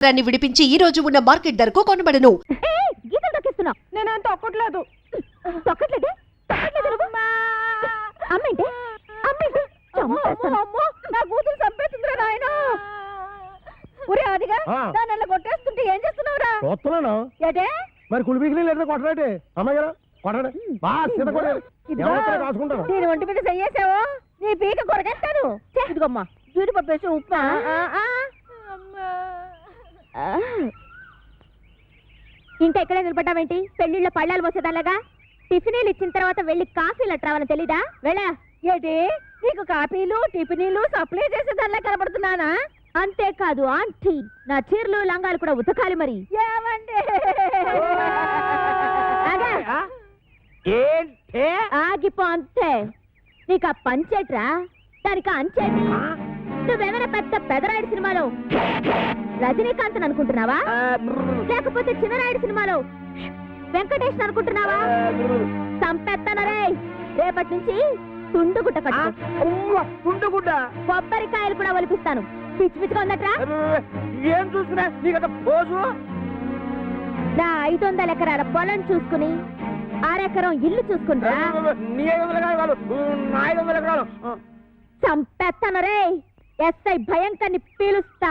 రాన్ని విడిపించి ఈ రోజు ఉన్న మార్కెట్ ధరకు కొనబడను. గీతలు తొక్కిస్తున్నావు. నేనేం తొక్కట్లేదు. తొక్కట్లేదే? అమ్మేంటి అమ్మేంటి? నా కూతురు చంపేస్తుందిరా నాయన. ఒరే అదిగా దాన్ని కొట్టేస్తుంటే ఏం చేస్తున్నావురా? చూస్తున్నాను. ఏటే మరి కులిపీకి లేదా కొట్టరాటే అమ్మాయి గారు కొట్టండి బాగా కాసుకుంటాను. నేను ఒంటి మీద చెయ్యేసావో నీ పీక కొరగేస్తాను. ఇదిగమ్మా జీడిపప్పు వేసి ఉప్మా. ఇంకా ఎక్కడే నిలబడ్డావేంటి? పెళ్లిళ్ళ పళ్ళాలు పోసేదాలాగా. టిఫినీలు ఇచ్చిన తర్వాత వెళ్ళి కాఫీలు అట్రావని తెలీదా? వెళ్ళా. ఏంటి నీకు కాఫీలు టిఫినీలు సప్లై చేసేదానిలా కనబడుతున్నానా? అంతేకాదు ఆంటీ, నా చీరలు లంగాలు కూడా ఉతకాలి. మరి ఆగిపో అంతే. నీకు ఆ పంచేట్రా, దానికి అంచేటి. నువ్వేమైనా పెద్ద పెదరాయుడు సినిమాలో రజనీకాంత్ అనుకుంటున్నావా? లేకపోతే చిన్నరాయుడు సినిమాలో వెంకటేష్ అనుకుంటున్నావా? చంపేస్తానరే. రేపటి నుంచి తుండుగుడ్డ తుండుగుడ్డ కొబ్బరికాయలు కూడా ఒలిపిస్తాను. పిచ్చి పిచ్చిగా ఉందట్రా. ఏం చూసినా నీకు పోజు. నా 500 ఎకరాల పొలం చూసుకుని 6 ఎకరం ఇల్లు చూసుకుంటా. చంపేస్తానరే. ఎస్ఐ భయంకర్ని పీలుస్తా.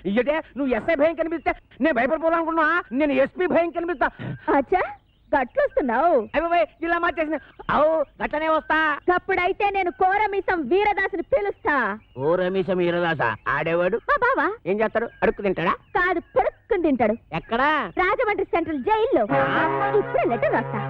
ఇయ్యటే నువ్వు ఎస్ఐ భయం కనిపిస్తే నేను భయపడిపోవాలనుకున్నా. నేను ఎస్పీ భయం కనిపిస్తా. అచ్చా గట్లొస్తున్నావు. ఇలా మార్చేసిన అవు గట్టనే వస్తా. అప్పుడైతే నేను కోరమీసం వీరదాసుని పిలుస్తా. కోరమీసం వీరదాస ఆడేవాడు మా బావా ఏం చేస్తాడు? అడుక్కు తింటాడా? కాదు, పడుక్కుని తింటాడు. ఎక్కడా? రాజమండ్రి సెంట్రల్ జైల్లో. ఇప్పుడే లెటర్ రాస్తా.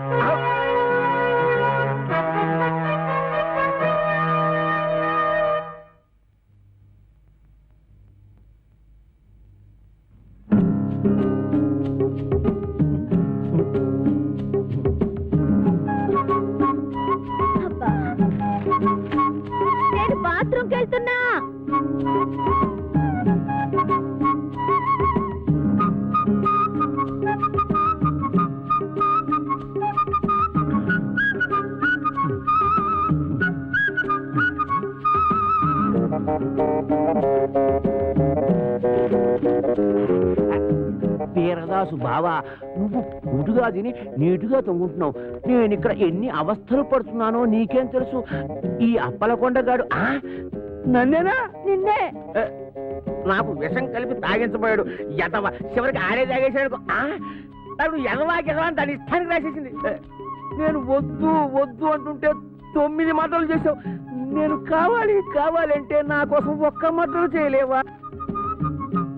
నేను బాత్రూమ్కి వెళ్తున్నా. వీరదాసు బావా, నువ్వు గుడుగా తిని నీటుగా తొంగుంటున్నావు. నేను ఇక్కడ ఎన్ని అవస్థలు పడుతున్నానో నీకేం తెలుసు? ఈ అప్పలకొండగాడు నన్నేనా? నిన్నే. నాకు విషం కలిపి తాగించబోయాడు. ఎదవ చివరికి ఆడే తాగేసాడు. తను ఎదవా ఎదవా అని దాని ఇష్టానికి రాసేసింది. నేను వద్దు వద్దు అంటుంటే 9 మాటలు చేసావు. నేను కావాలి కావాలంటే నా కోసం ఒక్క మాటలు చేయలేవా?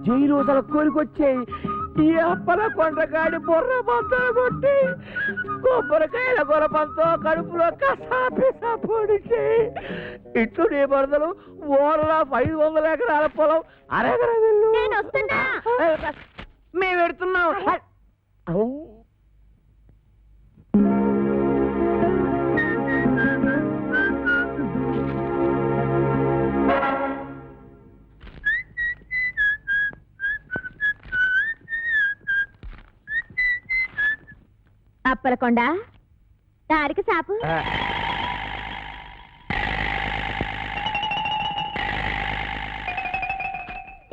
జైలు అసలు కోరికొచ్చాయి. ఈ అప్పలకొండగాడి బొర్ర పంతో కొట్టి కొబ్బరికాయల గొరపంతో కడుపులో కసాపిసా పొడిచి ఇట్లు నీ బరదలు ఓరలా 500 ఎకరాల పొలం అరెగర వెళ్ళు. మేము పెడుతున్నాం. అప్పలకొండ దారికి సాపు.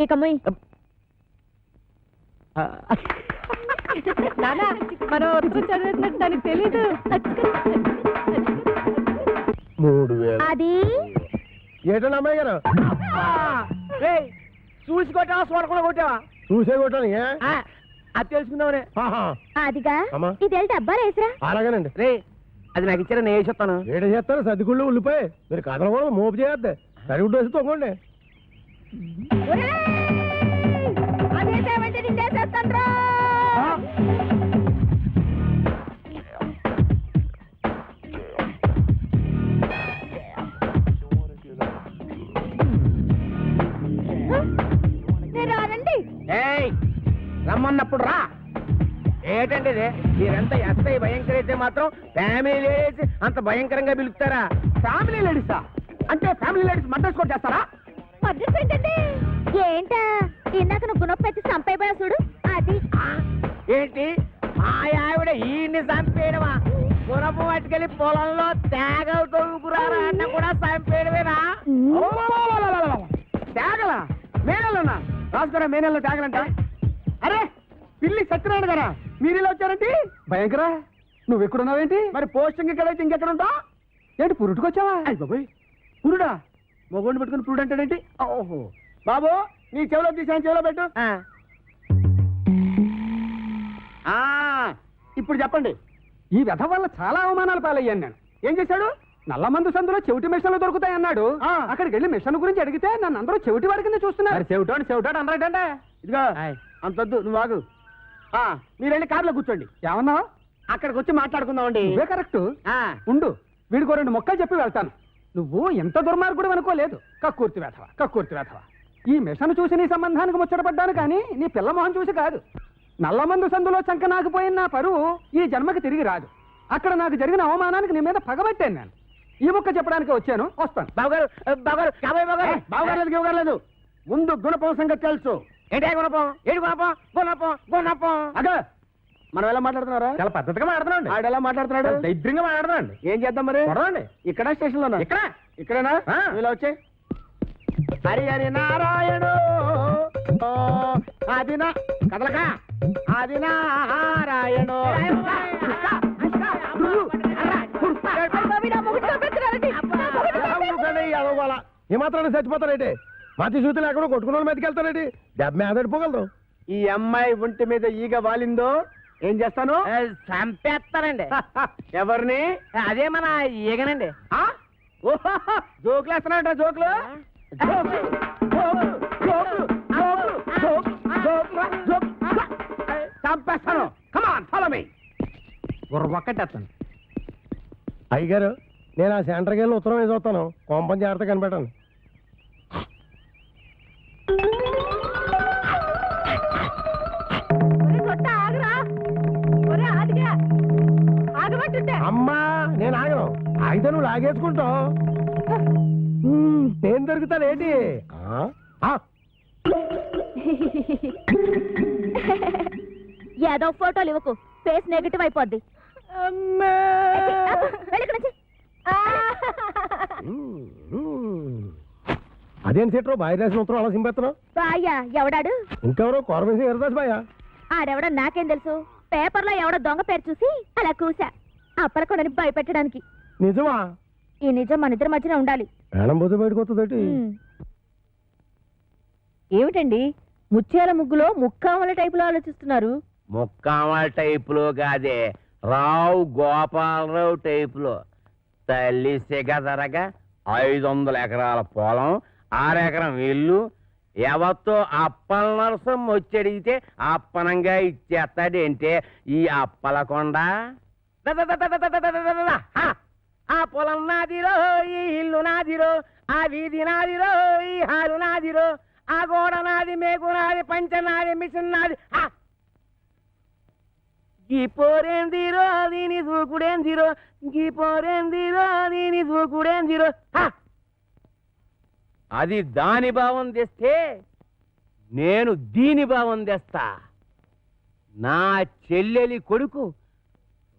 ఇక ముయ్. మనం చదివినట్టు దానికి తెలీదు. అది ఏటన్నా అమ్మాయి గారు చూసి కొట్టావా చూడకుండా కొట్టావా? చూసే కొట్టాను. అది తెలుసుకుందామనే. అదిగా ఇది వెళ్తే అబ్బా రేసరా. అలాగేనండి. రే అది నాకు ఇచ్చారా? నేను వేసేస్తాను. ఏడ చేస్తాను? సర్దిగుళ్ళు ఉల్లిపోయి మీరు కథలు కూడా మోపు చేయద్దే. సరిగుడ్డు వేసి తొంగండి. రమ్మన్నప్పుడు రా. ఏంటండి ఇది? మీరంతా ఎస్ఐ భయంకర అయితే మాత్రం ఫ్యామిలీ లేడీస్ అంత భయంకరంగా పిలుస్తారా? ఫ్యామిలీ లేడీసా? అంటే ఫ్యామిలీ లేడీస్ మడ్రస్ కూడా చేస్తారా? మడ్రస్ ఏంటండి? ఏంటా ఇందాక నువ్వు గుణపెట్టి చంపైపోయా చూడు అది. ఏంటి మా ఆవిడ ఈయన్ని చంపేయడమా? గుణపు పట్టుకెళ్ళి పొలంలో తేగవుతారా అన్న కూడా చంపేయడమేనా? తేగల మేనల్లోనా? రాసుకోరా మేనల్లో తేగలంట. అరే పిల్లి సత్యనారాయణ గారా మీరు ఇలా వచ్చారండి? భయంకరా నువ్వు ఎక్కడున్నావేంటి? మరి పోస్టింగ్ ఇక్కడైతే ఇంకెక్కడ ఉంటా? ఏంటి పురుటుకొచ్చావా? అయ్య బాబోయ్, పురుడా? మొగోడిని పెట్టుకుని పురుడు అంటాడేంటి? ఓహో బాబు, నీ చెవిలో తీసాను, చెవిలో పెట్టు. ఇప్పుడు చెప్పండి. ఈ వ్యధ వల్ల చాలా అవమానాలు పాలయ్యాను నేను. ఏం చేశాడు? నల్లమందు సందులో చెవిటి మిషన్లు దొరుకుతాయన్నాడు. అక్కడికి వెళ్ళి మిషన్ గురించి అడిగితే నన్ను అందరూ చెవిటి వాడి కింద చూస్తున్నారు. చెవిటాడు అన్నాడంటే ఇదిగో అంతొద్దు, నువ్వు ఆగు. మీరు వెళ్ళి కార్లో కూర్చోండి. ఏమన్నా? అక్కడికి వచ్చి మాట్లాడుకుందామండి. ఇవే కరెక్ట్. ఉండు, వీడికో 2 మొక్కలు చెప్పి వెళ్తాను. నువ్వు ఎంత దుర్మార్గుడు అనుకోలేదు. కక్కుర్తి వేధవా. ఈ మిషన్ చూసి నీ సంబంధానికి ముచ్చటపడ్డాను కానీ నీ పిల్ల మొహం చూసి కాదు. నల్లమందు సందులో చంక నాకుపోయిన నా పరువు ఈ జన్మకి తిరిగి రాదు. అక్కడ నాకు జరిగిన అవమానానికి నీ మీద పగబట్టాను నేను. ఈ మొక్క చెప్పడానికి వచ్చాను, వస్తాను. బావగారు లేదు, ముందు గుణపం సంగతి తెలుసు. ఏంటే గుణపం? ఏడు గుణపం. అదే మనం ఎలా మాట్లాడుతున్నారా? చాలా పద్ధతిగా మాట్లాడుతున్నాడు. ఆడు ఎలా మాట్లాడుతున్నాడు? దైద్యంగా మాట్లాడుతున్నాడు. ఏం చేద్దాం మరి? ఇక్కడ స్టేషన్ లోనా? ఇక్కడేనా? ఇలా వచ్చే హరి నారాయణ అది నా కదలక అది నారాయణ. ఏమాత్రాన్ని చచ్చిపోతారేంటి? మతి సూతులు ఎక్కడో కొట్టుకున్న వాళ్ళు మీదకెళ్తారేంటి? దెబ్బ మీద పడిపోగలరు. ఈ అమ్మాయి ఒంటి మీద ఈగ వాలిందో ఏం చేస్తాను? చంపేస్తానండి. ఎవరిని? అదే మన ఈగనండి. జోకులు వేస్తున్నాడ? జోకులు చంపేస్తాను. Come on follow me. ఒక్కటేస్తాను. అయ్యగారు, నేను ఆ సెంటర్కి వెళ్ళి ఉత్తరం వేసి వస్తాను. కోంపం జాగ్రత్త కనిపెట్టాను. అమ్మా, నేను ఆగను. అయితే నువ్వు లాగేసుకుంటావు. నేను దొరుకుతానేంటి? ఏదో ఫోటోలు ఇవ్వకు, ఫేస్ నెగటివ్ అయిపోద్ది. అదేం సెట్రో బాయ్ రాసిన ఉత్తరం అలా సింపేస్తున్నావు? బాయ్యా ఎవడాడు? ఇంకెవరో కోరమేసి ఎరదాస్ బాయా. ఆడెవడో నాకేం తెలుసు. పేపర్లో ఎవడో దొంగ పేరు చూసి అలా కూసా. అప్పలకొండని భయపెట్టడానికి. నిజమా? ఈ నిజం మన ఇద్దరి మధ్యన ఉండాలి. మేడం పోతే బయటకు వస్తుందటి. ఏమిటండి ముత్యాల ముగ్గులో ముక్కామల టైపులో ఆలోచిస్తున్నారు? ముక్కామల టైపులో కాదే, రావు గోపాలరావు టైపులో. తల్లి సిగదరగా 500 ఎకరాల పొలం, 6 ఎకరం ఇల్లు. ఎవరితో అప్పల నరసం వచ్చడిగితే అప్పనంగా ఇచ్చేస్తాడంటే ఈ అప్పలకొండ. ఆ పొలం నాదిరో, ఈ ఇల్లు నాదిరో, ఆ వీధి నాదిరో, ఈ హాలు నాదిరో, ఆ గోడ నాది, మేకు నాది, పంచ నాది, మిషన్ నాది. గీ పోరేందిరో దీని దూకుడేందిరో, గీ పోరేందిరో దీని దూకుడేందిరో. అది దాని భావం తెస్తే నేను దీని భావం తెస్తా. నా చెల్లెలి కొడుకు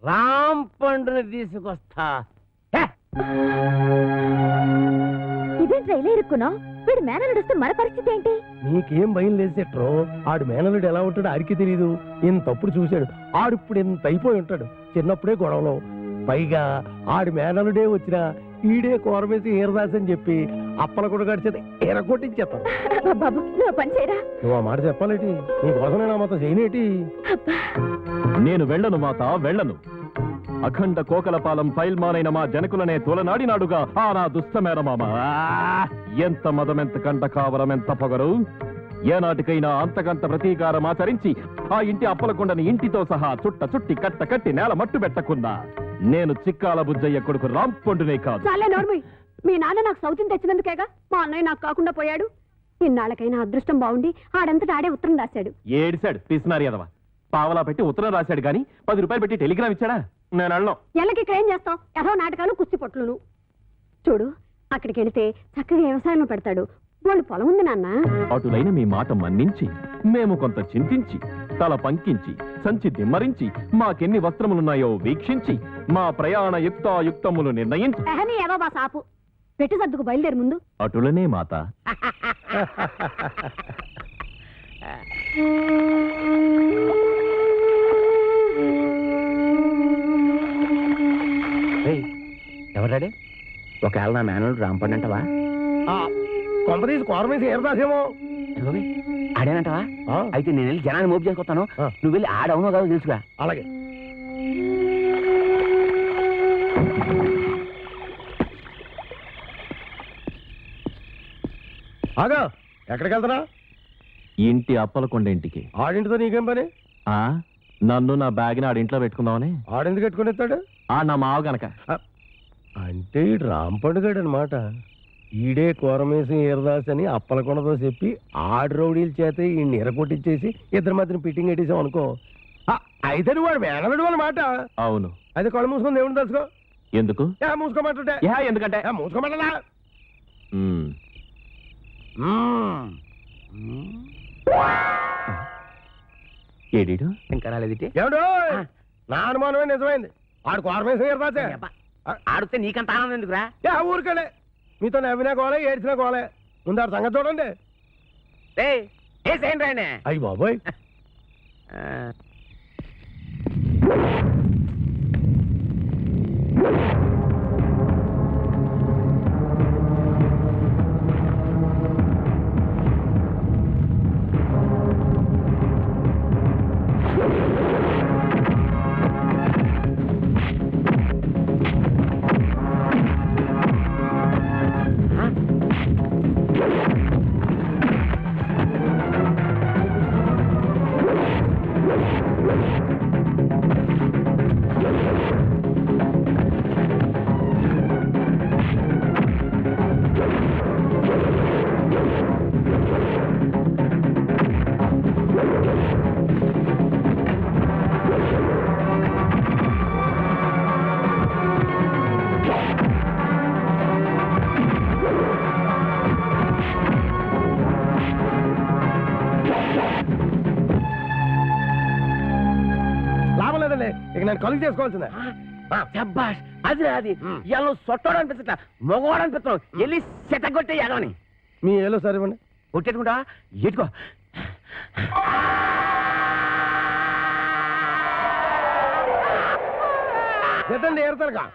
రాంపండుని తీసుకొస్తా. ఇదేంట్రా ఇలా ఇరుక్కున్నావు? వీడు మేనలుడు వస్తే మన పరిస్థితి ఏంటి? నీకేం భయం లేదు సెట్రో. ఆడు మేనలుడు ఎలా ఉంటాడు ఆడికి తెలీదు. ఇంతప్పుడు చూశాడు. ఆడిప్పుడు ఎంత అయిపోయి ఉంటాడు. చిన్నప్పుడే గొడవలో. పైగా ఆడి మేనలుడే వచ్చినా ఈడే కోరమేసి ఏరదాస్ అని చెప్పి అప్పల కూడా గడిచేది ఎరగొట్టించేస్తాను. బాబు నువ్వు పని చేయరా. నువ్వు ఆ మాట చెప్పాలేటి? నీకోసం నేను ఆ మాత్రం చేయనేటి? నేను వెళ్ళను మాత, వెళ్ళను. అఖండ కోకలపాలెం పైల్మానైన మా జనకులనే తోలనాడినాడుగా ఆ నా దుష్టమేనమామ. ఎంత మదమెంత కంట కావరం, ఎంత పొగరు. ఏనాటికైనా అంతకంత ప్రతీకారం ఆచరించి ఆ ఇంటి అప్పలకొండని ఇంటితో సహా చుట్టి కట్ట కట్టి నేల మట్టు పెట్టకున్నా నేను చిక్కాల బుజ్జయ్య కొడుకు రాంపొండునే కాదు. చాలే నోర్మి. మీ నాన్న నాకు సౌతిని తెచ్చినందుకేగా మా అన్నయ్య నాకు కాకుండా పోయాడు. ఇన్నాళ్ళకైనా అదృష్టం బాగుండి ఆడంతటా ఆడే ఉత్తరం రాశాడు. ఏడిశాడు పిసినారి ఎదవ. పావలా పెట్టి ఉత్తరం రాశాడు గాని 10 రూపాయలు పెట్టి టెలిగ్రామ్ ఇచ్చాడా? నేను వెళ్ళను. ఎల్లకి ఇక్కడ ఏం చేస్తావు? ఎదో నాటకాలు కుస్తీ పొట్లును. చూడు, అక్కడికి వెళితే చక్కగా వ్యవసాయంలో పెడతాడు. వాళ్ళు పొలం ఉంది నాన్న. అటులైన మీ మాట మన్నించి మేము కొంత చింతించి తల పంకించి సంచి దిమ్మరించి మాకెన్ని వస్త్రములున్నాయో వీక్షించి మా ప్రయాణ యుక్తాయుక్తములు నిర్ణయించి ఏదో బా సాపు పెట్టి సర్దుకు బయలుదేరి ముందు. అటులనే మాత. ఒకవేళ నా మేనల్లుడు రాంపండు అంటవా? కొంపదీసి కోరమేసి ఏరదాసేమో. ఆడేనంటవా? అయితే నేను వెళ్ళి జనాన్ని మోపు చేసుకొస్తాను, నువ్వు వెళ్ళి ఆడవునో కాదో తెలుసుగా. అలాగే. ఆగా, ఎక్కడికి వెళ్తున్నా? ఇంటి అప్పలకొండ ఇంటికి. ఆడింటితో నీకేం పని? నన్ను నా బ్యాగ్ని ఆడింట్లో పెట్టుకుందామని. ఆడెందుకు పెట్టుకుని ఎత్తాడు? నా మావ గనక. అంటే ఈడు రాంపండుగాడు అనమాట. ఈడే కోరమేసి ఈరదాస్ అని అప్పలకొండతో చెప్పి ఆడు రౌడీల చేత ఈ ఎరకొట్టించేసి ఇద్దరు మాత్రం ఫిట్టింగ్ పెట్టేసాం అనుకో. అయితే నువ్వు వాడు మేనలుడు అన్నమాట. అవును. అయితే కళ్ళు మూసుకొని దేవుని తెలుసుకో. ఎందుకు? మూసుకోమంటుంటే. ఎందుకంటే మూసుకోమంటలా. ఏడీడు ఇంకా రాలేదు. ఏమిటో నా అనుమానమే నిజమైంది. ఆడు కోరమేసి ఈరదాసే. ఆడితే నీకంత ఆనందం ఎందుకురా? ఊరికలే మీతో నవ్వినా కోలే ఏడ్చినా కోలే. ముందు ఆడు సంగతి చూడండి. అయ్యి బాబోయ్. లాభం లేదండి, ఇక నేను కలుగు చేసుకోవాల్సిందే. అది అది ఇలా సొట్టోడు అనిపిస్తా, మగవాడు అనిపిస్తావు. వెళ్ళి సెటగొట్టే ఎగవని. మీ ఏలో సరే ఇవ్వండి. కొట్టేట్టుకుంటా ఎట్టుకో. ఎత్తండి ఏరుతారుగా.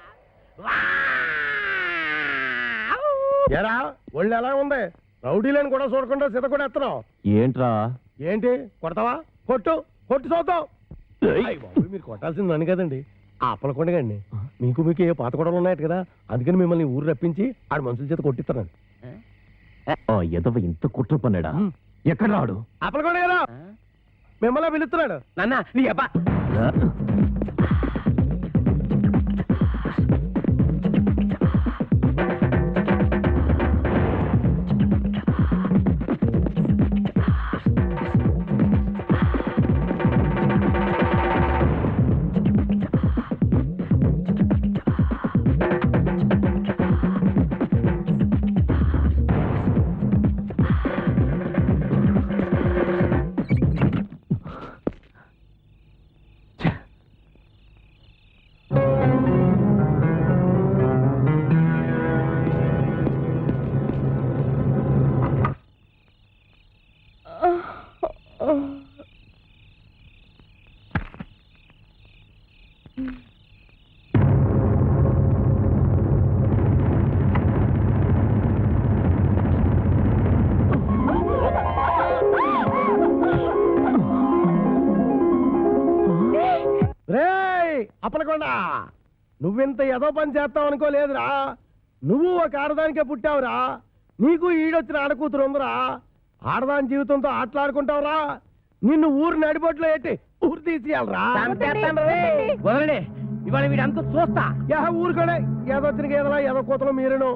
ఎరా ఒళ్ళు ఎలా ఉంది? రౌడీలని కూడా చూడకుండా సిత కూడా ఎత్తనావు ఏంట్రా? ఏంటి కొడతావా? కొట్టు కొట్టు చూద్దాం. మీరు కొట్టాల్సింది నన్ను కదండి, ఆ అప్పలకొండగాడిని. మీకు ఏ పాత గొడవలు ఉన్నాయట కదా, అందుకని మిమ్మల్ని ఊరు రప్పించి ఆడు మనుషుల చేత కొట్టిస్తానండి. ఎదవ ఇంత కుట్ర పన్నాడా? ఎక్కడ రాడు? అప్పలకొండ కదా మిమ్మల్ని పిలుస్తున్నాడు. నాన్న నీ అబ్బా. అప్పలకొండ, నువ్వింత ఏదో పని చేస్తావు అనుకోలేదురా. నువ్వు ఒక ఆడదానికే పుట్టావురా. నీకు ఈడొచ్చిన ఆడకూతురు ఉందిరా. ఆడదాని జీవితంతో ఆటలాడుకుంటావురా. నిన్ను ఊరు నడిబొట్లో ఎట్టి ఊరు తీసేయాలరా. వదలండి, ఇవాళ వీడంతా చూస్తా. ఊరుకోడే ఏదో వచ్చిన ఏదలా ఏదో కూతలు మీరును.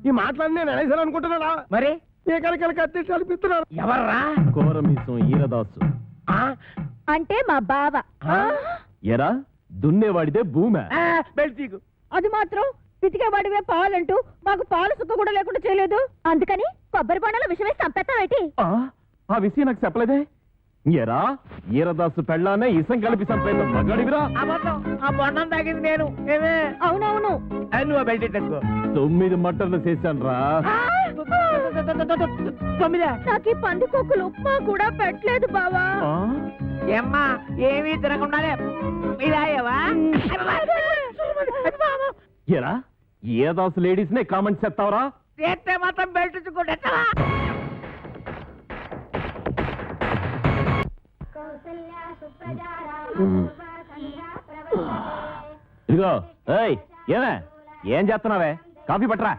ఈ మాటలన్నీ నేను అనేసాను అనుకుంటున్నాడా? మరి ఏకలకల కత్తి కనిపిస్తున్నాడు. ఎవర్రా? కోరమీసం ఈరదాసు. అంటే మా బావ. ఎరా దున్నేవాడిదే భూమి. బెల్టీకు అది మాత్రం పితికేవాడివే పాలంటూ మాకు పాలు సుక్క కూడా లేకుండా చేయలేదు. అందుకని కొబ్బరి బొండలో విషం వేసి చంపేస్తావేటి? ఆ విషయం నాకు చెప్పలేదే. ఎరా ఈరదాసు పెళ్ళానే ఇసం కలిపి చంపేది మగాడివిరా. ఆ బొండం తాగింది నేను. అవునవును, నువ్వు బెల్ట్ తెచ్చుకో. 9 మటర్లు చేశాను రా. 9. నాకు ఈ పంది కొక్కులు ఉప్మా కూడా పెట్టలేదు బావా. ఏమ్మా ఏమీ తినకుండానే ఎరా ఏదాసు లేడీస్ నే కామెంట్స్ చెప్తావరా? చేస్తే మాత్రం బెల్ట్ చుక్కుంటా. ఇదిగో ఏయ్, ఏమే ఏం చేస్తున్నావే? కాఫీ పట్టరా.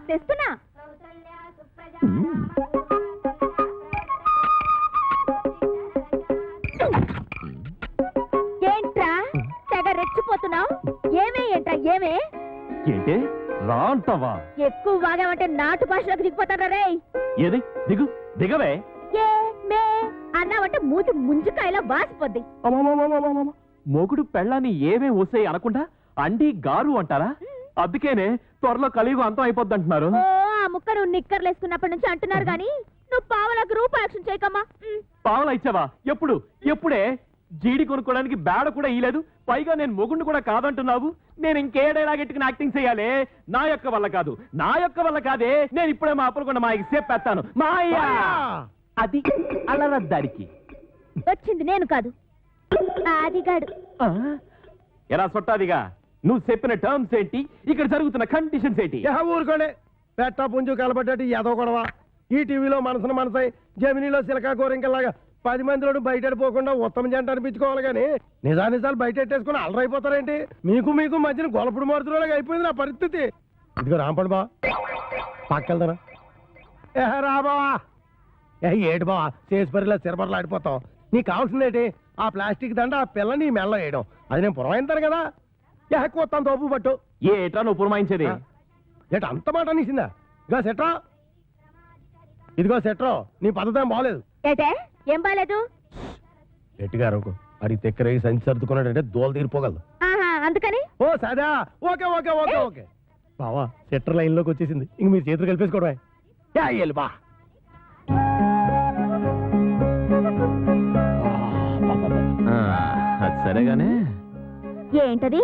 తెస్తున్నా. ఏంట్రా తెగ రెచ్చిపోతున్నావు? ఏంట్రా ఏమే? ఏంటి రా అంటావా? ఎక్కువ వాగామంటే నాటు భాషలోకి దిగిపోతారా రే? ఏది దిగు దిగవే. ఏ మే అన్నావంటే మూతి ముంజుకాయలా వాసిపోద్ది. మొగుడు పెళ్ళాన్ని ఏమే వస్తాయి అనకుండా అండి గారు అంటారా? అందుకేనే త్వరలో కలియుగం అంతం అయిపోద్ది అంటున్నారు. ఓ ఆ ముక్క నువ్వు నిక్కర్లు వేసుకున్నప్పటి నుంచి అంటున్నారు గాని నువ్వు పావలకు రూపాయలు చేయకమ్మా. పావలా ఇచ్చావా? ఎప్పుడు? ఎప్పుడే? జీడి కొనుక్కోవడానికి బేడ కూడా ఇయ్యలేదు. పైగా నేను మొగుడిని కూడా కాదంటున్నావు. నేను ఇంకేడేలాగెట్టుకుని యాక్టింగ్ చేయాలి? నా యొక్క వల్ల కాదు, నా యొక్క వల్ల కాదే. నేను ఇప్పుడే మా అప్పులకొండ మాయకి చెప్పేస్తాను. మాయా అది అల్లరద్దారికి వచ్చింది నేను కాదు, ఆదిగాడు. ఎలా సొట్టాదిగా? నువ్వు చెప్పిన టర్మ్స్ ఏంటి? ఇక్కడ జరుగుతున్న కండిషన్స్ ఏంటి? ఊరుకోండి. పెట్ట పుంజు కలబడ్డట్టు ఏదో గొడవ. ఈ టీవీలో మనసును మనసై, జమినీలో సిలకా గోరింకల్లాగా 10 మందిలో బయట పోకుండా ఉత్తమ జంట అనిపించుకోవాలి కానీ నిజాలు బయట పెట్టేసుకుని అలరైపోతారేంటి? మీకు మధ్యన గొలపుడు మారుతున్నలాగా అయిపోయింది నా పరిస్థితి. ఇదిగో రాంపడు బా పక్కెళ్తారా? రా బావా. ఏడు బావా చేసిపరిలా సిరపరలు ఆడిపోతావు. నీకు కావాల్సిందేంటి? ఆ ప్లాస్టిక్ దండ ఆ పిల్ల నీ మెల్ల వేయడం. అది నేను పురమాయింతాను కదా. కొత్త తోపు పట్టు. ఏట్రా నువ్వు పురమాయించేది? ఏట అంత మాట అనేసిందా? ఇదిగో సెట్రో నీ పద్ధతి ఏం బాగలేదు. ఏటే ఏం బాలేదు? గట్టిగా అరకు. అడిగి తెక్కరేగి సంచి సర్దుకున్నాడంటే దోలు తీరిపోగలదు. అందుకని ఓ సదా ఓకే ఓకే ఓకే ఓకే బావా సెట్టర్ లైన్ లోకి వచ్చేసింది. ఇంక మీరు చేతులు కలిపేసుకోవడం బా. అది సరేగానే ఏంటది?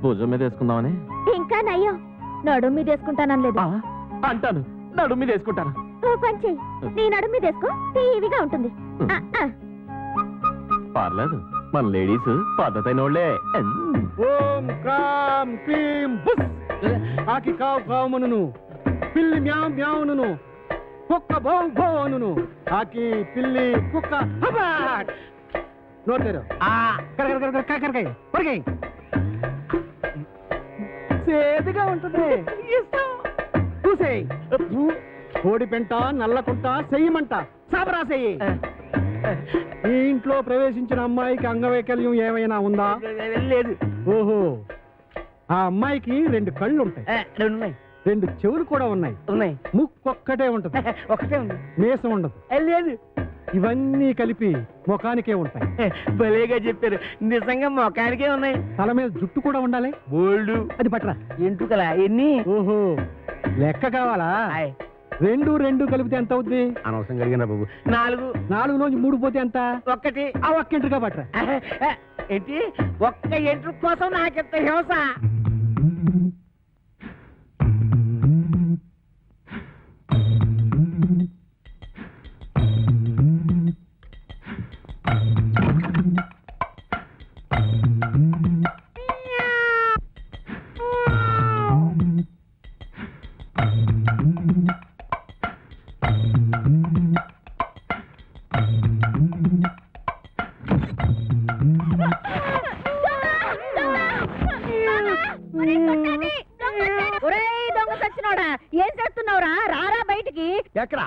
భుజం మీద వేసుకుందామని. ఇంకా నయ్యం నడుం మీద వేసుకుంటానలేదు. అంటాను నడుం మీద వేసుకుంటాను. పంచి నీ నడుం మీద వేసుకో, టీవీగా ఉంటుంది. పర్లేదు, మన లేడీస్ పద్ధతైన వాళ్ళే. ఓం క్రాం క్లీం బుస్. ఆకి కావు కావుమనును, పిల్లి మ్యావ్ మ్యావును, కుక్క భౌ భౌను, ఆకి పిల్లి కుక్క హబాట్. నోటేరు కరకాయ సేదుగా ఉంటుంది. చూసేయి. కోడి పెంట నల్లకుంట చెయ్యమంట సాబరా చెయ్యి. ఈ ఇంట్లో ప్రవేశించిన అమ్మాయికి అంగవైకల్యం ఏమైనా ఉందా? లేదు. ఓహో, ఆ అమ్మాయికి 2 కళ్ళు ఉంటాయి, 2 చెవులు కూడా ఉన్నాయి, ముక్కు ఒక్కటే ఉంటది, ఒకటే ఉంది, మీసం ఉండదు. లేదు. ఇవన్నీ కలిపి ముఖానికే ఉంటాయి. భలేగా చెప్పారు. నిజంగా మొఖానికే ఉన్నాయి. తల మీద జుట్టు కూడా ఉండాలి. బోల్డు. అది పట్టరా. ఎంటుకలా ఎన్ని? ఓహో, లెక్క కావాలా? 2 కలిపితే ఎంత అవుద్ది? అనవసరం కలిగిన బాబు. 4. 4లోంచి 3 పోతే ఎంత? 1. ఆ ఒక్క ఎంట్రుగా పట్టరా. ఏంటి? ఒక్క ఎంట్రు కోసం నాకెంత హింస? ఏం చేస్తున్నావురా? రారా బయటికి. ఎక్కడా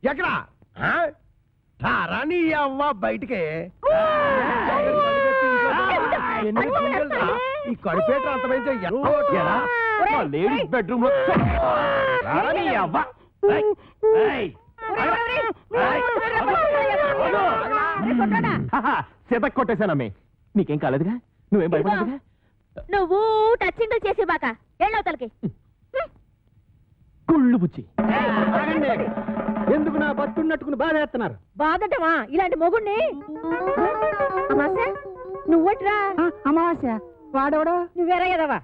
ఎక్కడా రాని అవ్వ బయటికి. ఈ కడుపేట అంతమైతే లేడీస్ బెడ్రూమ్ లో చేత కొట్టేశానమ్మే. నీకేం కాలేదుగా? నువ్వేం భయపడదుగా? నువ్వు టచింగ్ చేసి బాక ఎళ్ళవతలకి. కుళ్ళు బుచ్చి. ఎందుకు నా బతున్నట్టుకుని బాధ చేస్తున్నారు? బాధటమా ఇలాంటి మొగుణ్ణి? అమావాస్య నువ్వట్రా? అమావాస్య వాడవడా? నువ్వేరా ఎదవా?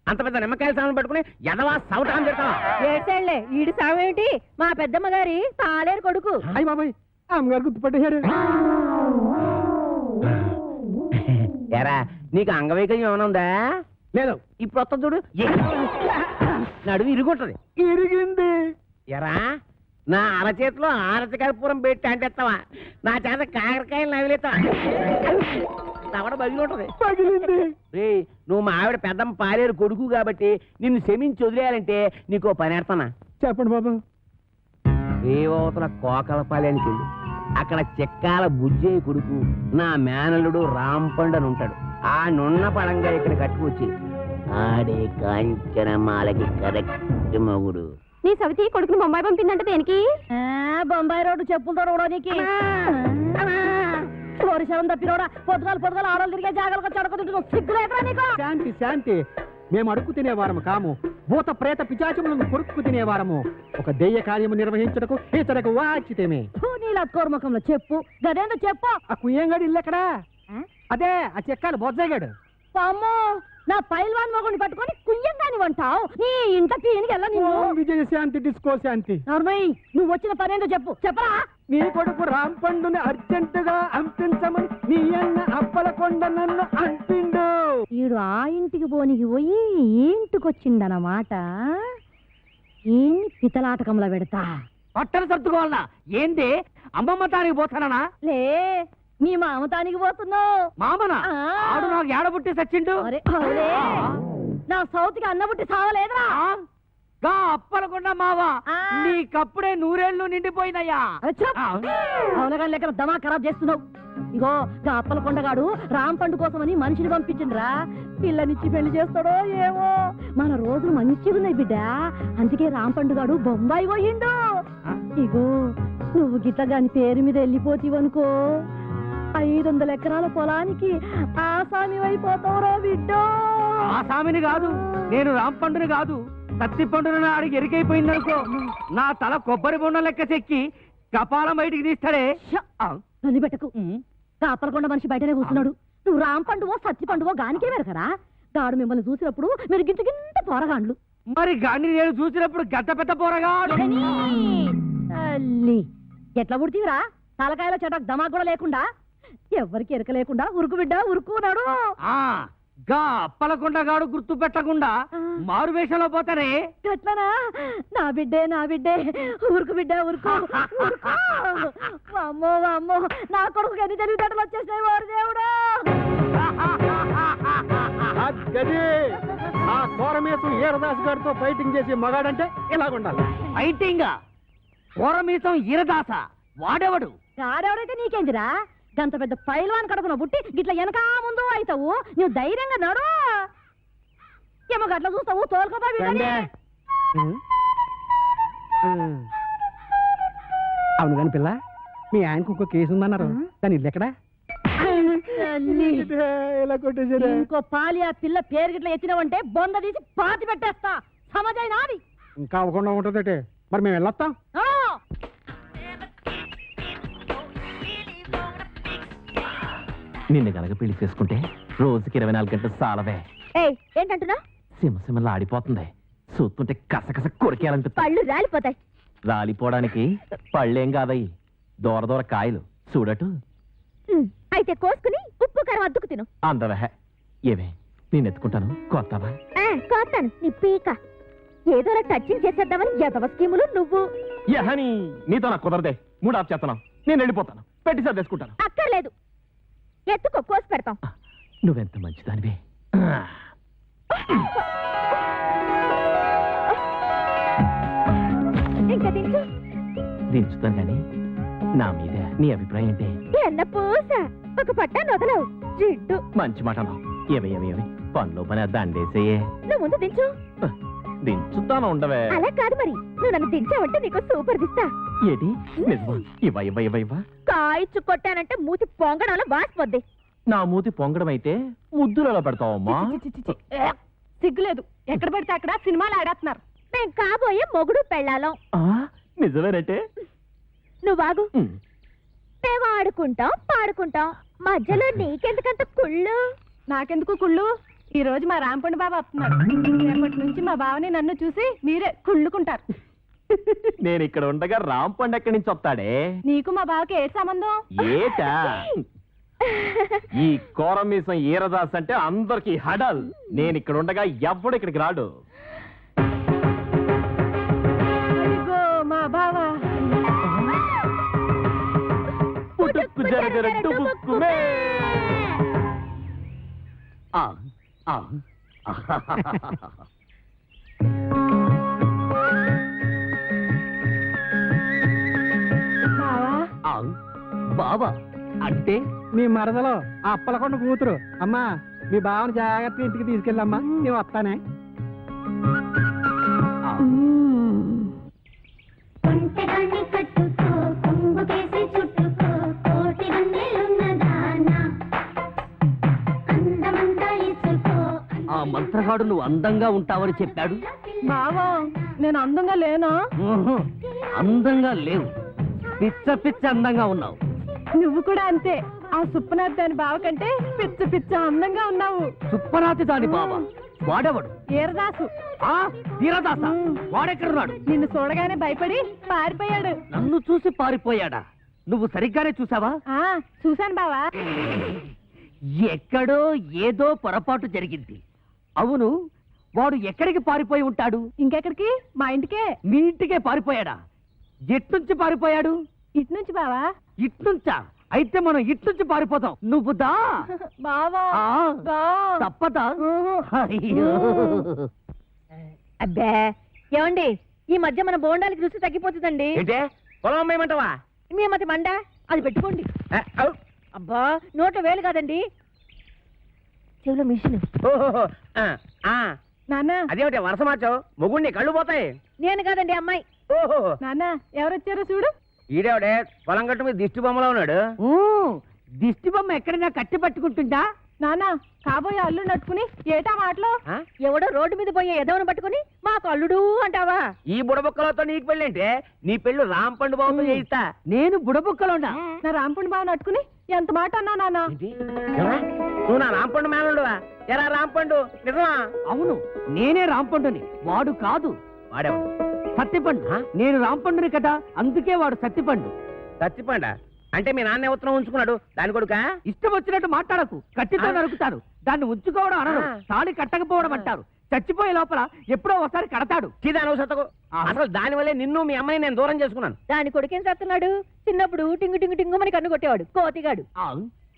అంత పెద్ద నిమ్మకాయల సామాన్ పట్టుకుని ఎదవా సౌటాన్ని చెప్తాను. ఏడ్చేళ్లే ఈడి సావేమిటి? మా పెద్దమ్మ గారి పాలేరు కొడుకు. అయ్య బాబాయ్, అమ్మగారు గుర్తుపట్టేశారు. ఎరా నీకు అంగవైకల్యం ఏమైనా ఉందా? లేదు. ఇప్పుడు వస్తా చూడు నడుము ఇరుగుంటది. ఇరిగింది. ఎరా నా అరచేతిలో ఆరతికర్పూరం పెట్టి అంటేస్తావా? నా చేత కాకరకాయలు నవిలేస్తావా? తవడ బగిలి ఉంటది. పగిలింది. రేయ్, నువ్వు మా ఆవిడ పెద్దమ్మ పాలేరు కొడుకు కాబట్టి నిన్ను క్షమించి వదిలేయాలంటే నీకో పని ఏడతానా? చెప్పండి బాబు. రేవతల కోకలపాలెనికి వెళ్ళి అక్కడ చెక్కాల బుజ్జయ్య కొడుకు నా మేనల్లుడు రాంపండు అని ఉంటాడు. ఆ నున్న పడంగా ఇక్కడ కట్టుకొచ్చి ఆడే కాంచనమాలకి కరెక్ట్ మగుడు. నీ సవితి కొడుకుని బొంబాయి పంపిందంటే దేనికి? బొంబాయి రోడ్డు చెప్పులతో రోడానికి. శవం తప్పినోడా పొద్దుగాలు ఆడలు తిరిగే జాగాలకు చడకొద్దు. సిగ్గులేదురా నీకు? శాంతి శాంతి. మేము అడుక్కు తినేవారము కాము, భూత ప్రేత పిచాచములను కొరుక్కు తినేవారము. ఒక దెయ్య కార్యము నిర్వహించటకు ఇతరకు వాచితేమే. నీళ్ళ కోర్మకంలో చెప్పు, గదేందో చెప్పు. ఆ కుయ్యంగాడు ఇల్లెక్కడా? అదే ఆ చెక్కాలు బొజ్జగాడు. అమ్మో, నా పైల్వాన్ మొగుడిని పట్టుకొని కుయ్యంగాని వంటావు. నీ ఇంట పీనికి వెళ్ళ నిన్ను. విజయ శాంతి డిస్కో శాంతి. నర్మయ్, నువ్వు వచ్చిన పనేందో చెప్పు. చెప్పరా? నీ కొడుకు రాంపండుని అర్జెంటుగా అంపించమని నీ అన్న అప్పలకొండ నన్ను అంపిండు. ఈడు ఆ ఇంటికి పోనికి పోయి ఈ ఇంటికొచ్చిందన్నమాట. ఏం పితలాటకంలో పెడతా. పట్టణ సర్దుకోవాలనా? ఏంది అమ్మమ్మ తానికి పోతానా? లే, నీ మామతానికి పోతున్నావు. మామనా? ఆ. ఆడు నాకు ఏడబుట్టి సచ్చిండు. అరే, అవునే. నా సౌతికి అన్నబుట్టి సావలేదురా. గా అప్పలకుండా మావా, ఆ. నీకప్పుడే 100 ఏళ్ళు నిండిపోయినయ్యా. అవునగాని లెక్క దమా ఖరాబ్ చేస్తున్నావు. ఇగో గా అప్పల కొండగాడు రాంపండు కోసమని మనిషిని పంపించిండ్రా. పిల్లనిచ్చి పెళ్లి చేస్తాడో ఏమో. మన రోజులు మంచిగున్నాయి బిడ్డ. అందుకే రాంపండుగాడు బొంబాయి పోయిండు. ఇగో నువ్వు గిట్ల గాని పేరు మీద వెళ్ళిపోతీవనుకో 500 ఎకరాల పొలానికి ఆసామి అయిపోతావురా బిడ్డో. ఆ సామిని కాదు, నేను రాంపండుని కాదు, తత్తి పండుని ఆడికి ఎరికైపోయిందనుకో, నా తల కొబ్బరి బొండ లెక్క చెక్కి కపాలం బయటికి తీస్తాడే. నన్ను పెట్టకు. కాపలకొండ మనిషి బయటనే కూర్చున్నాడు. నువ్వు రాంపండువో సత్తి పండువో గానికే వెరకరా. గాడు మిమ్మల్ని చూసినప్పుడు మీరు గింత గింత పోరగాండ్లు. మరి గాడిని నేను చూసినప్పుడు గట్ట పెద్ద పోరగా తల్లి ఎట్లా పుడితీవిరా? తలకాయల చెటకు దమాకు కూడా లేకుండా, ఎవ్వరికి ఎరక లేకుండా ఉరుకు బిడ్డ ఉరుకున్నాడు. గా అప్పలకొండగాడు గుర్తు పెట్టకుండా మారు వేషంలో పోతానే. గట్లనా? నా బిడ్డే ఉరుకు బిడ్డ ఉరుకు ఉరుకు. అమ్మో అమ్మో, నా కొడుకు ఎన్ని తెలివితేటలు వచ్చేసినాయి వారు దేవుడు. ఆ కోరమేసం ఈరదాసు గారితో ఫైటింగ్ చేసి మగాడంటే ఇలాగుండాలి. ఫైటింగ్ కోరమీసం ఈరదాస వాడెవడు? గాడెవడైతే నీకేందిరా? గంత పెద్ద పైల్వాన్ కడుపున పుట్టి గిట్ల వెనకా ముందు అవుతావు. నువ్వు ధైర్యంగా నడు. ఏమో గట్ల చూస్తావు తోలుకోపా. అవును కాని పిల్ల, మీ ఆయనకు ఒక కేసు ఉందన్నారు. దాని ఇల్లు ఎక్కడా? ఇలా కొట్టేసారా? ఇంకో పాలి ఆ పిల్ల పేరు గిట్ల ఎత్తినావంటే బొంద తీసి పాతి పెట్టేస్తా. సమజైనా అది? ఇంకా అవ్వకుండా ఉంటుందటే. మరి మేము వెళ్ళొస్తాం. నిన్ను గనక పెళ్లి చేసుకుంటే రోజుకి 24 గంటలు చాలవే. ఏంటంటున్నా? సింహసింహలా ఆడిపోతుంది. చూస్తుంటే కసకస కొరికేయాలనిపిస్తుంది. పళ్ళు రాలిపోతాయి. రాలిపోవడానికి పళ్ళేం కాదయ్యి, దూర దూర కాయలు చూడటు. అయితే కోసుకుని ఉప్పు కారం అద్దుకు తిను. అందవే ఏవే, నేను ఎత్తుకుంటాను. కొత్తవా? కోస్తాను నీ పీక. ఏదో టచింగ్ చేసేద్దామని ఎదవ స్కీములు నువ్వు. యహని నీతో నాకు కుదరదే. 3 ఆఫ్ చేస్తున్నాను. నేను వెళ్ళిపోతాను. పెట్టి సర్దేసుకుంటాను. అక్కర్లేదు, ఎత్తుకో, కోసి పెడతాం. నువ్వెంత మంచిదానివే. ఇంకా దించు. దించుతాను కానీ నా మీద నీ అభిప్రాయం ఏంటి? ఎన్న పూస ఒక పట్టాన్ని వదలవు జిడ్డు. మంచి మాట అన్నావు. ఏవి పనిలో పని దండేసేయే. నువ్వు ముందు దించు. దించుతాను ఉండవే. అలా కాదు మరి, నువ్వు నన్ను దించావంటే నీకు సూపర్ దిస్తా. ఏటి నిజమా? ఇవ్వ. కాయిచ్చు కొట్టానంటే మూతి పొంగడంలో వాసిపోద్ది. నా మూతి పొంగడం అయితే ముద్దులలో పెడతావమ్మా. సిగ్గులేదు. ఎక్కడ పెడితే అక్కడ సినిమాలు ఆడేస్తున్నారు. మేం కాబోయే మొగుడు పెళ్ళాలం. నిజమేనంటే నువ్వాగు. మేము ఆడుకుంటాం పాడుకుంటాం, మధ్యలో నీకెందుకంత కుళ్ళు? నాకెందుకు కుళ్ళు? ఈ రోజు మా రాంపండు బాబు వస్తున్నాడు. రేపటి నుంచి మా బావని నన్ను చూసి మీరే కుళ్ళుకుంటారు. నేను ఇక్కడ ఉండగా రాంపండు ఎక్కడి నుంచి వస్తాడే? నీకు మా బావకి ఏ సంబంధం? ఏటా ఈ కోరమీసం ఈరదాస్ అంటే అందరికి హడల్. నేను ఇక్కడ ఉండగా ఎవ్వడు ఇక్కడికి రాడు. అదిగో మా బావా. పుట్టుక్కు జరగర డుబుక్కుమే. బావా బాబా అంటే మీ మరదలో ఆ అప్పలకొండ కూతురు. అమ్మా మీ బావని జాగ్రత్తగా ఇంటికి తీసుకెళ్ళమ్మా, నేను వస్తానే. ఒంటెగాన్ని కట్టుకో కొంగుకేసి చుట్టుకో కోటి వన్నెలున్నదానా అందమంతా ఇచ్చుకో. ఆ మంత్రగాడు నువ్వు అందంగా ఉంటావని చెప్పాడు. బావా నేను అందంగా లేనా? అందంగా లేవు, పిచ్చ పిచ్చ అందంగా ఉన్నావు. నువ్వు కూడా అంతే. ఆ సుప్పనాథ్ దాని బావ కంటే పిచ్చ పిచ్చ అందంగా ఉన్నావు. సుప్పనాథి దాని బాబా వాడెవడు? ఈరదాసు ఆ వీరదాస వాడెక్కడున్నాడు? నిన్ను చూడగానే భయపడి పారిపోయాడు. నన్ను చూసి పారిపోయాడా? నువ్వు సరిగ్గానే చూసావా? ఆ చూశాను బావా. ఎక్కడో ఏదో పొరపాటు జరిగింది. అవును, వాడు ఎక్కడికి పారిపోయి ఉంటాడు? ఇంకెక్కడికి? మా ఇంటికే. మీ ఇంటికే పారిపోయాడా? ఎట్నుంచి పారిపోయాడు? ఇటు నుంచి బావా. ఇట్నుంచా? అయితే మనం ఇట్నుంచి పారిపోతాం. నువ్వు దా. బావా ఆ, దా. తప్పదా? ఊహు. అయ్యో. అబ్బే ఏమండి, ఈ మధ్య మన బోండాలకి రుచి తగ్గిపోతుందండి. ఏంటే పొలం అమ్మేయమంటావా? మీ మతి మండ అది పెట్టుకోండి. అబ్బా నోట్లో వేలు కాదండి, చెవిలో మిషన్. నాన్న అదేమిటి వరుస మార్చావు? మొగుడిని కళ్ళు పోతాయి. నేను కాదండి అమ్మాయి. ఓహో, నాన్న ఎవరొచ్చారో చూడు. ఈడేవిడే పొలం గట్టు మీద దిష్టి బొమ్మలో ఉన్నాడు. దిష్టి బొమ్మ ఎక్కడైనా కట్టి పట్టుకుంటుందా? నాన్న కాబోయే అల్లు నట్టుకుని ఏటా మాటలో ఆ? ఎవడో రోడ్డు మీద పోయే ఎదవను పట్టుకుని మాకు అల్లుడు అంటావా? ఈ బుడబుక్కలతో నీకు పెళ్ళి అంటే నీ పెళ్ళు రాంపండు బాబుతో చేయిస్తా. నేను బుడబుక్కలోనా? నా రాంపుణి బావ నట్టుకుని ఎంత మాట అన్నా నాన్న. నువ్వు నా రాంపండు మేనలుడువా? ఎరా రాంపండు నిజమా? అవును, నేనే రాంపండుని, వాడు కాదు. వాడేవాడు సత్తిపండు. నేను రాంపండుని కదా, అందుకే వాడు సత్తిపండు. సత్తిపండ అంటే మీ నాన్న ఉత్తరం ఉంచుకున్నాడు దాని కొడుక? ఇష్టం వచ్చినట్టు మాట్లాడకు, కట్టితో నరుకుతారు. దాన్ని ఉంచుకోవడం అనరు, తాళి కట్టకపోవడం అంటారు. చచ్చిపోయే లోపల ఎప్పుడో ఒకసారి కడతాడు. సీదానవసతకు అసలు దాని వల్లే నిన్ను మీ అమ్మని నేను దూరం చేసుకున్నాను. దాని కొడుకేం చేస్తున్నాడు? చిన్నప్పుడు టింగు టింగు టింగు మని కన్ను కొట్టేవాడు కోతిగాడు.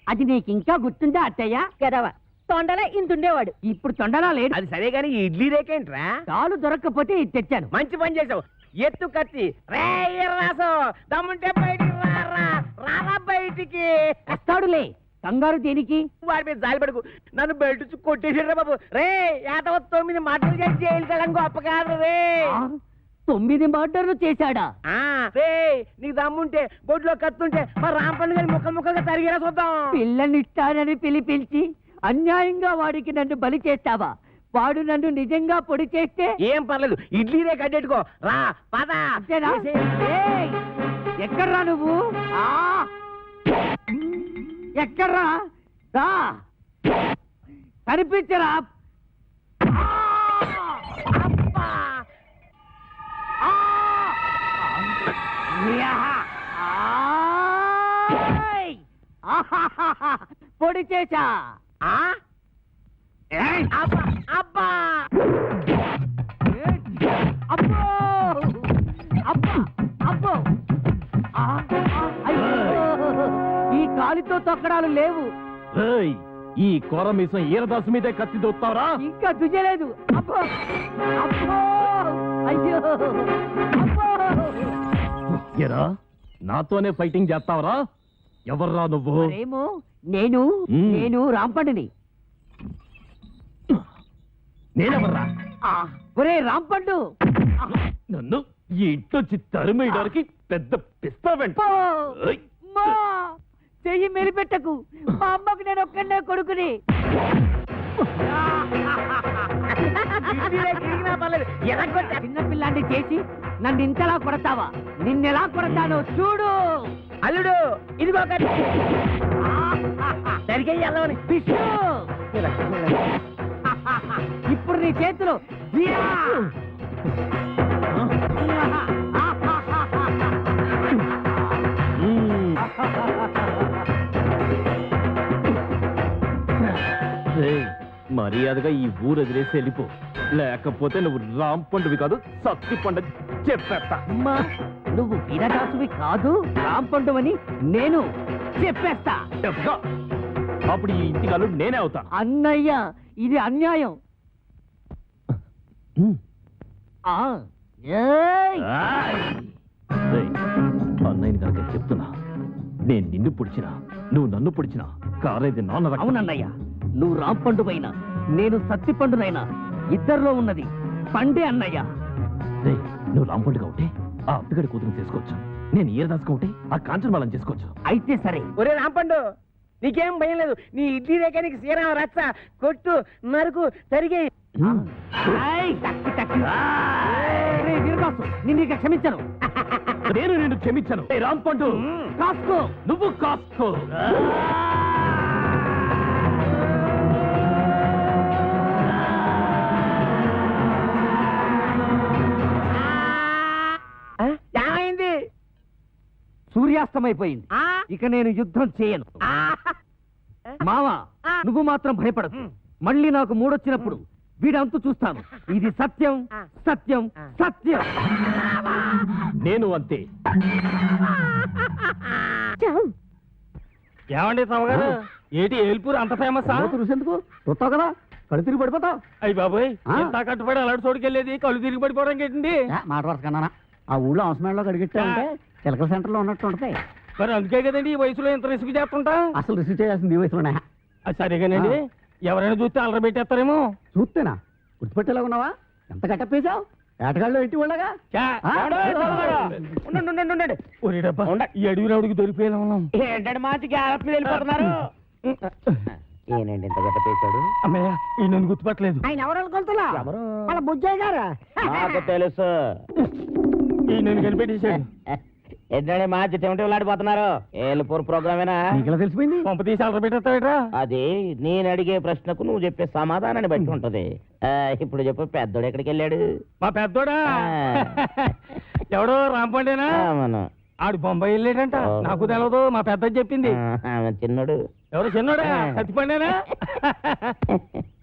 అది నీకు ఇంకా గుర్తుందా అత్తయ్య? ఎదవ తొండలా ఇంతుండేవాడు. ఇప్పుడు తొండలా లేడు. అది సరే గానీ ఇడ్లీ రేకేంట్రా? తాలు దొరక్కపోతే ఇది తెచ్చాను. మంచి పని చేసావు. ఎత్తు కత్తి రే రాసు దమ్ముంటే బయటికి రారా బయటికి. వస్తాడులే, కంగారు దేనికి? వాడి మీద జాలిపడకు, నన్ను బయట కొట్టేసాడు బాబు. రే ఏటవ 9 మర్డర్లు చేసి జైలు గొప్ప కాదు రే. 9 మర్డర్లు చేశాడా? రే నీకు దమ్ముంటే బొడ్లో కత్తుంటే మా రాంపండు గారి ముక్క ముక్కగా తరిగేలా చూద్దాం. పిల్లనిస్తానని పిలిపించి అన్యాయంగా వాడికి నన్ను బలి చేస్తావా? వాడు నన్ను నిజంగా పొడి చేస్తే ఏం పర్లేదు, ఇడ్లీనే కట్టెట్టుకో. రా పద. ఎక్కడ్రా నువ్వు? ఎక్కడ్రా? రా కనిపించరా? పొడి చేశా. అబ్బా అబ్బా అబ్బో అబ్బా అబ్బో. ఈ కాలితో తొక్కడాలు లేవు. ఏయ్, ఈ కోరమీసం ఈరదాసు మీదే కత్తి దొత్తావరా? ఇంకా దుజలేదు. అబ్బో అబ్బో అయ్యో అబ్బో. ఎరా, నాతోనే ఫైటింగ్ చేస్తావరా? ఎవర్రా నువ్వు? ఏమో నేను మ్మ్. నేను రాంపండుని. నేనెవర్రా? ఒరే రాంపండు, నన్ను ఈ ఇంటొచ్చి తరిమేయడానికి పెద్ద పిస్తా వెంట. మా చెయ్యి మెలిపెట్టకు. మా అమ్మకు నేను ఒక్కడే కొడుకుని. చిన్నపిల్లాన్ని చేసి నన్ను ఇంతలా కొడతావా? నిన్నెలా కొడతానో చూడు. అల్లుడు ఇదిగో సరిగ్గా విష్ణు. ఇప్పుడు నీ చేతిలో వీరా. మర్యాదగా ఈ ఊరు వదిలేసి వెళ్ళిపో, లేకపోతే నువ్వు రాంపండువి కాదు సత్తి పండు చెప్పేస్తా. అమ్మా నువ్వు వీరదాసువి కాదు, రాంపండువని నేను చెప్పేస్తా. చెప్తా. అప్పుడు ఈ ఇంటికి అల్లుడు నేనే అవుతా. అన్నయ్య ఇది అన్యాయం. ఆ, ఏయ్! రేయ్, అన్నయ్యని కనుక చెప్తున్నా, నేను నిన్ను పొడిచినా నువ్వు నన్ను పొడిచినా కారేది నాన్న రక్తం. అవునన్నయ్య, నువ్వు రాంపండువైనా నేను సత్తిపండునైనా ఇద్దరిలో ఉన్నది పండే అన్నయ్య. రేయ్, నువ్వు రాంపండుగా ఉంటే ఆ అప్పగడి కూతురు చేసుకోవచ్చు, నేను ఈరదాసుగా ఉంటే ఆ కాంచనమాలను చేసుకోవచ్చు. అయితే సరే. ఒరే రాంపండు, నీకేం భయం లేదు. నీ ఇడ్లీ రేఖ నీకు శ్రీరామ రచ్చ కొట్టు నరుకు తరిగే. నిన్ను ఇక క్షమించను. నేను నిన్ను క్షమించను. రాంపండు కాసుకో. నువ్వు కాసుకో. ఏమైంది? సూర్యాస్తమైపోయింది. ఇక నేను యుద్ధం చేయను. మావా, నువ్వు మాత్రం భయపడకు. మళ్ళీ నాకు మూడొచ్చినప్పుడు వీడంతు చూస్తాను. ఇది సత్యం, సత్యం, సత్యం. నేను అంతే. ఏమండి తమగారు, ఏటి ఏల్పూర్ అంత ఫేమస్? ఎందుకు చూస్తావు కదా, కళ్ళు తిరిగి పడిపోతావు. అయ్యి బాబోయ్, ఎంత కట్టుబడి అలాంటి చోటుకెళ్ళేది కళ్ళు తిరిగి పడిపోవడానికి ఏంటండి? మాట వరుస కన్నా ఆ ఊళ్ళో అవసరంలో అడిగిట్టామంటే చిలకల సెంటర్లో ఉన్నట్టు ఉంటాయి. మరి అందుకే కదండి ఈ వయసులో ఎంత రిస్క్ చేస్తుంటా. అసలు రిసీవ్ చేయాల్సింది ఈ వయసులోనే. అది సరేగానండి, ఎవరైనా చూస్తే అలర పెట్టేస్తారేమో. చూస్తేనా గుర్తుపెట్టేలా ఉన్నావా? ఎంత కట్టప్పేశావు ఏటగాళ్ళు ఎట్టి వాళ్ళగా. ఈ అడవి రౌడికి దొరికిపోయేలా ఉన్నాం. ఏంటంటే మాచి గ్యాప్ మీద వెళ్ళిపోతున్నారు. ఏనండి ఇంత గట్ట పేశాడు? అమ్మయ్య, ఈ నన్ను గుర్తుపట్టలేదు. ఆయన ఎవరు అనుకుంటున్నా? వాళ్ళ బుజ్జయ్య గారా? నాకు తెలుసు. ఈ నన్ను కనిపెట్టేశాడు. ఏంటంటే మాచి తెమటలాడిపోతున్నారు. ఏలుపూర్ ప్రోగ్రామేనా? నీకెలా తెలిసిపోయింది? పంప తీసి అలర పెట్టేస్తావేట్రా? అది నేను అడిగే ప్రశ్నకు నువ్వు చెప్పే సమాధానాన్ని బట్టి ఉంటది. ఇప్పుడు చెప్పు, పెద్దోడు ఎక్కడికి వెళ్ళాడు? మా పెద్దోడా ఎవడో రాంపండేనా? మనం ఆడు బొంబాయి వెళ్ళాడంట. నాకు తెలవదు, మా పెద్ద చెప్పింది. చిన్నోడు ఎవరు చిన్నోడా? సత్తిపండేనా?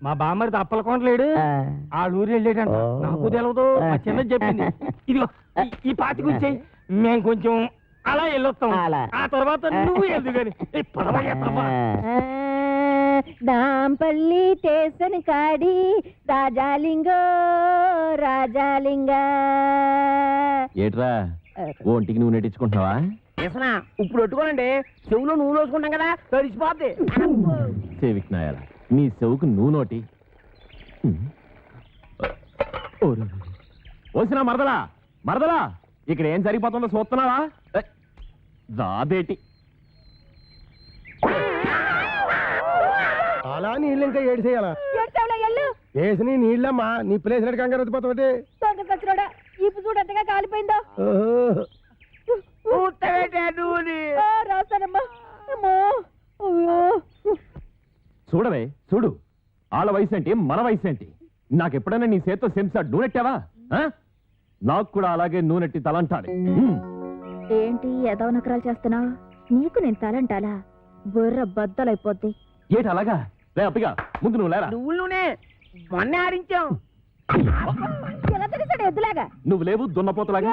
మా బామ్మడి తప్పలకొండ లేడు, ఆ ఊరు వెళ్ళాడంట. నాకు తెలవదు, మా చిన్నది చెప్పింది. ఇదిగో ఈ పాటి గురించి మేము కొంచెం అలా వెళ్ళొస్తాం. ఆ తర్వాత నువ్వు వెళ్దు కానీ నాంపల్లి స్టేషన్ కాడి రాజాలింగో రాజాలింగ. ఏట్రా ఒంటికి నువ్వు నెట్టించుకుంటున్నావా? వేసనా ఇప్పుడు పెట్టుకోనండి, చెవులో నువ్వు లోసుకుంటాం కదా, తడిసిపోద్ది. సేవిక్ నాయాల, నీ చెవుకు నువ్వు నోటి వచ్చినా మరదలా మరదలా, ఇక్కడ ఏం జరిగిపోతుందో చూస్తున్నావా? రాదేటి అలా నీళ్ళు ఇంకా ఏడు చేయాలా? ఎల్లు వేసి నీళ్ళమ్మా, నీ ప్లేస్ కంగారు వద్దిపోతావుటి. దొంగ సచ్చినోడా, ఇప్పుడు చూడు ఎంతగా కాలిపోయిందో. రాస్తానమ్మా. అమ్మో, అయ్యో. చూడవే చూడు, వాళ్ళ వయసు ఏంటి మన వయసు ఏంటి? నాకెప్పుడైనా నీ చేత్తో సెంసాడు నూనెట్టావా? నాకు కూడా అలాగే నూనెట్టి తలంటాలి. ఏంటి ఎదవ నకరాలు చేస్తున్నావు? నీకు నేను తలంటాలా? బుర్ర బద్దలైపోద్ది. ఏటి అలాగా? లే అప్పిగా, ముందు నువ్వు లేరా. నువ్వులోనే మొన్న ఆడించాం. ఎలా తెలిసాడు ఎద్దులాగా? నువ్వు లేవు దున్నపోతలాగా.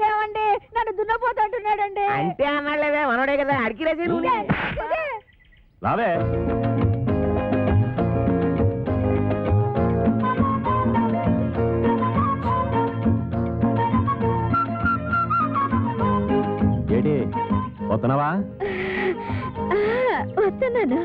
ఏమండి, నన్ను దున్నపోతా అంటున్నాడండి. అంటే అన్నాడులేవే, మనోడే కదా అడికి రాసి నువ్వు. రావే. ఏడి వస్తున్నావా? వస్తున్నాను.